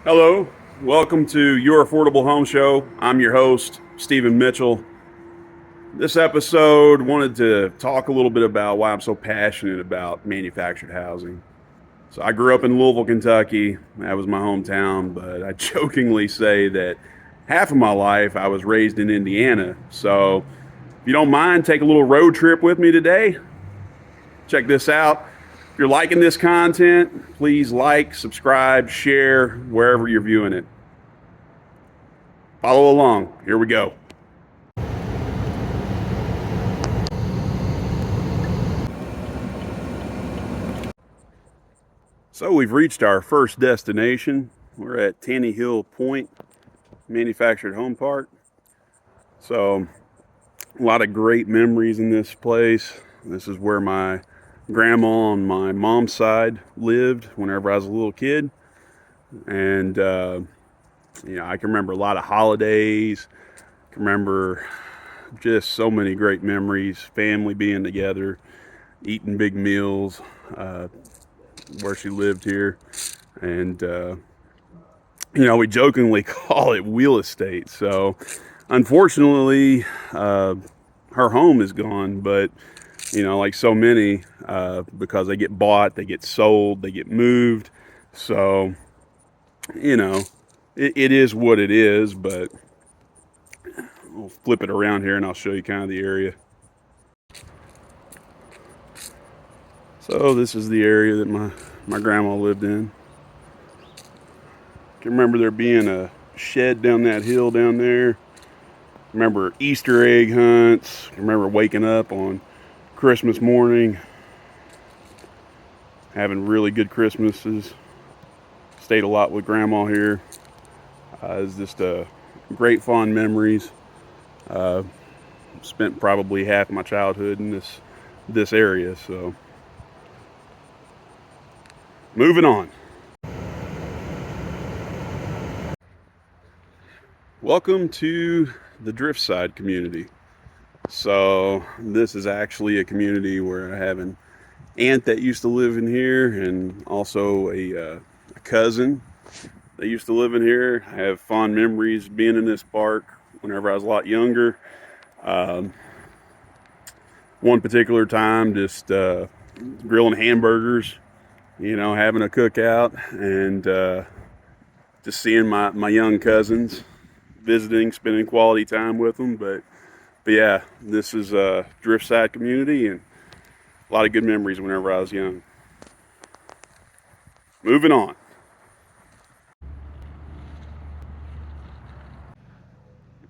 Hello, welcome to Your Affordable Home Show. I'm your host, Stephen Mitchell. This episode wanted to talk a little bit about why I'm so passionate about manufactured housing. So I grew up in Louisville, Kentucky. That was my hometown, but I jokingly say that half of my life I was raised in Indiana. So if you don't mind, take a little road trip with me today. Check this out. If you're liking this content, please like, subscribe, share wherever you're viewing it. Follow along. Here we go. So we've reached our first destination. We're at Tanny Hill Point Manufactured Home Park. So a lot of great memories in this place. This is where my grandma on my mom's side lived whenever I was a little kid. And, I can remember a lot of holidays. I can remember just so many great memories, family being together, eating big meals, where she lived here. And, we jokingly call it wheel estate. So unfortunately, her home is gone, but like so many, because they get bought, they get sold, they get moved. So, it is what it is, but we'll flip it around here and I'll show you kind of the area. So this is the area that my grandma lived in. I can remember there being a shed down that hill down there. Remember Easter egg hunts. I remember waking up on Christmas morning, having really good Christmases. Stayed a lot with grandma here. It's just great fond memories. Spent probably half my childhood in this area. So moving on. Welcome to the Driftside community. So this is actually a community where I have an aunt that used to live in here, and also a cousin that used to live in here. I have fond memories being in this park whenever I was a lot younger. One particular time, just grilling hamburgers, having a cookout, and just seeing my young cousins, visiting, spending quality time with them. But yeah, this is a Driftside community, and a lot of good memories whenever I was young. Moving on.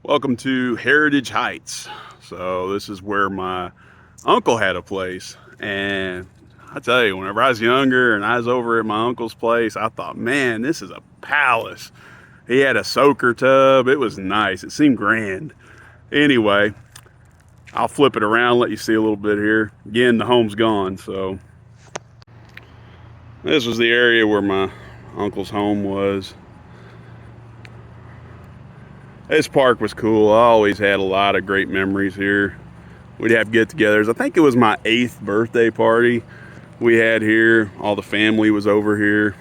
Welcome to Heritage Heights. So this is where my uncle had a place. And I tell you, whenever I was younger and I was over at my uncle's place, I thought, man, this is a palace. He had a soaker tub. It was nice. It seemed grand. Anyway, I'll flip it around, let you see a little bit here. Again, the home's gone. So this was the area where my uncle's home was. This park was cool. I always had a lot of great memories here. We'd have get-togethers. I think it was my 8th birthday party we had here. All the family was over here.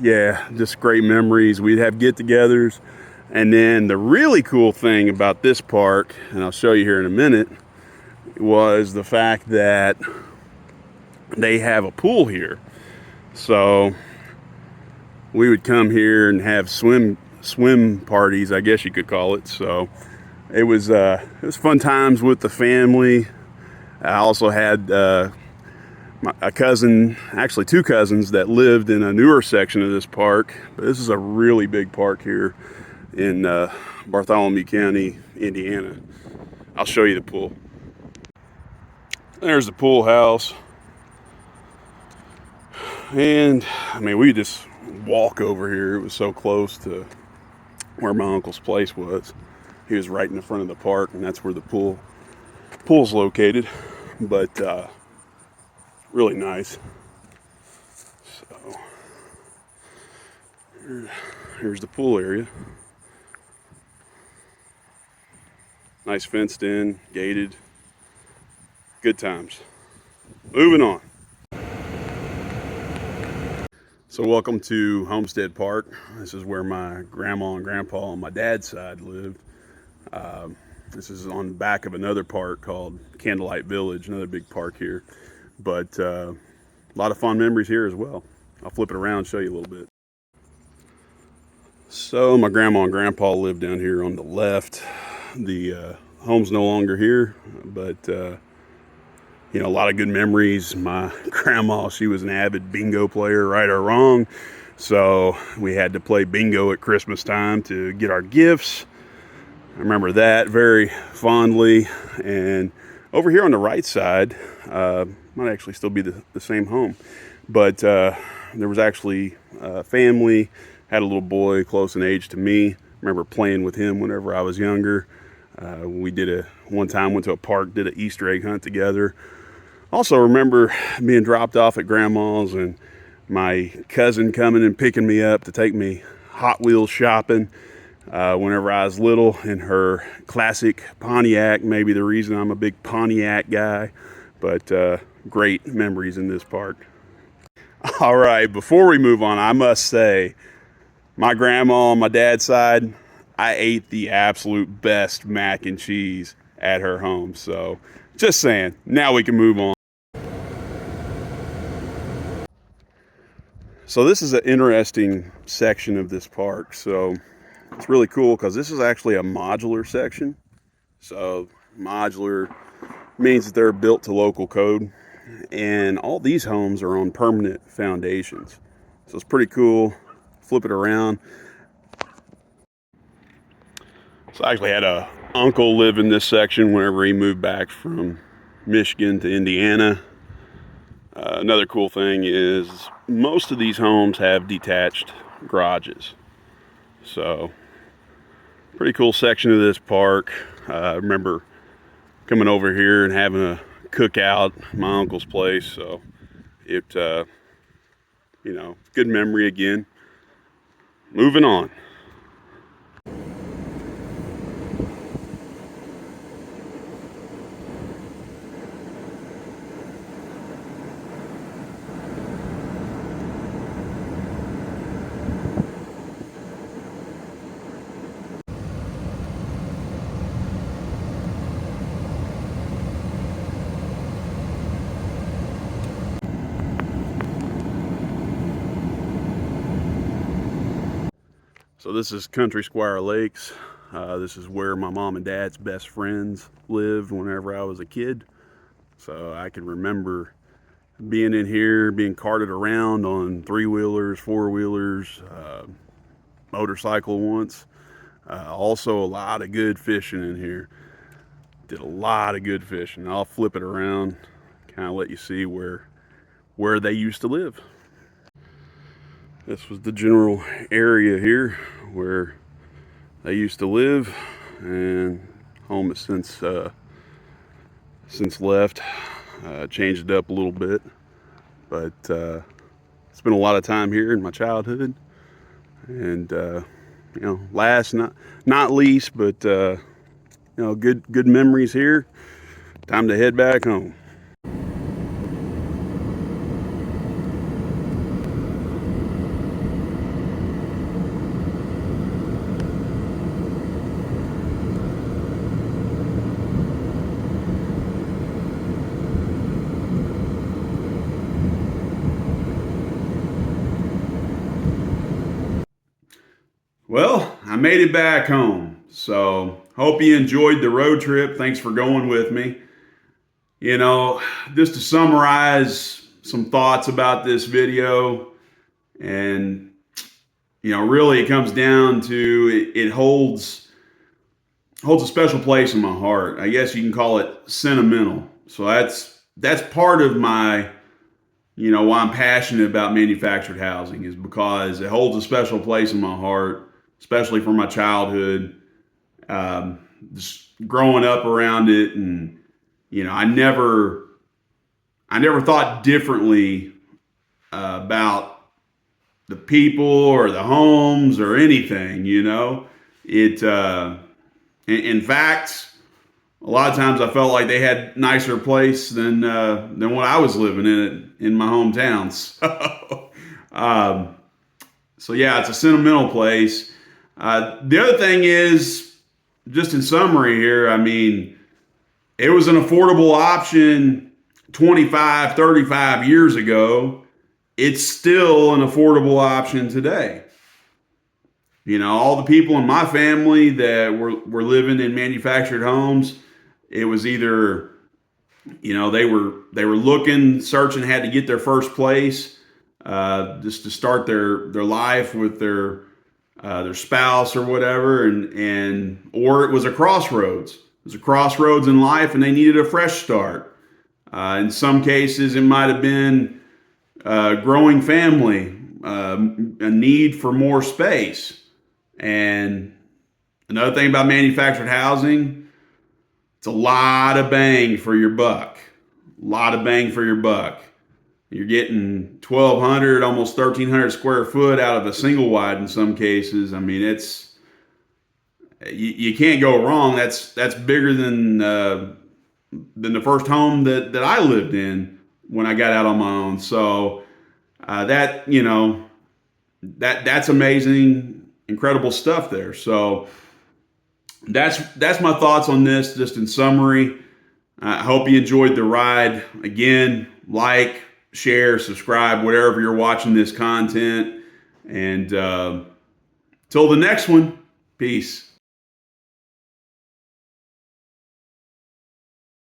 Yeah, just great memories. We'd have get-togethers. And then the really cool thing about this park, and I'll show you here in a minute, was the fact that they have a pool here. So we would come here and have swim parties, I guess you could call it. So it was fun times with the family. I also had a cousin, actually 2 cousins, that lived in a newer section of this park. But this is a really big park here in Bartholomew County, Indiana. I'll show you the pool. There's the pool house. And we just walk over here. It was so close to where my uncle's place was. He was right in the front of the park, and that's where the pool's located. But really nice. So here's the pool area. Nice fenced in, gated. Good times. Moving on. So welcome to Homestead Park. This is where my grandma and grandpa on my dad's side lived. This is on the back of another park called Candlelight Village, another big park here. But a lot of fun memories here as well. I'll flip it around and show you a little bit. So my grandma and grandpa lived down here on the left. The home's no longer here, but a lot of good memories. My grandma, she was an avid bingo player, right or wrong. So we had to play bingo at Christmas time to get our gifts. I remember that very fondly. And over here on the right side, might actually still be the same home. But there was actually a family, had a little boy close in age to me. I remember playing with him whenever I was younger. One time went to a park, did an Easter egg hunt together. Also remember being dropped off at grandma's and my cousin coming and picking me up to take me Hot Wheels shopping whenever I was little in her classic Pontiac. Maybe the reason I'm a big Pontiac guy, but great memories in this park. All right, before we move on, I must say, my grandma on my dad's side, I ate the absolute best mac and cheese at her home. So just saying, now we can move on. So this is an interesting section of this park. So it's really cool because this is actually a modular section. So modular means that they're built to local code. And all these homes are on permanent foundations. So it's pretty cool. Flip it around. So I actually had a uncle live in this section whenever he moved back from Michigan to Indiana. Another cool thing is most of these homes have detached garages. So pretty cool section of this park. I remember coming over here and having a cookout at my uncle's place. So it, good memory again. Moving on. So this is Country Squire Lakes. This is where my mom and dad's best friends lived whenever I was a kid. So I can remember being in here, being carted around on 3-wheelers, 4-wheelers, motorcycle once. Also a lot of good fishing in here. Did a lot of good fishing. I'll flip it around, kind of let you see where they used to live. This was the general area here where they used to live, and home has since left. Changed it up a little bit, but spent a lot of time here in my childhood, and last not least, but good memories here. Time to head back home. Well, I made it back home. So, hope you enjoyed the road trip. Thanks for going with me. Just to summarize some thoughts about this video, and really it comes down to it holds a special place in my heart. I guess you can call it sentimental. So that's part of my why I'm passionate about manufactured housing, is because it holds a special place in my heart, especially for my childhood. Just growing up around it, and I never thought differently about the people or the homes or anything. In fact, a lot of times I felt like they had nicer place than what I was living in my hometown. So So yeah, it's a sentimental place. The other thing is, just in summary here, I mean, it was an affordable option 25, 35 years ago. It's still an affordable option today. You know, all the people in my family that were living in manufactured homes, it was either, you know, they were looking, searching, had to get their first place, just to start their life with their spouse or whatever, and or it was a crossroads. It was a crossroads in life, and they needed a fresh start. In some cases, it might have been growing family, a need for more space. And another thing about manufactured housing, it's a lot of bang for your buck. A lot of bang for your buck. You're getting 1,200, almost 1,300 square foot out of a single wide in some cases. I mean, it's you can't go wrong. That's bigger than the first home that I lived in when I got out on my own. So that you know that's amazing, incredible stuff there. So that's my thoughts on this. Just in summary, I hope you enjoyed the ride. Again, like, share, subscribe, wherever you're watching this content. And till the next one, peace.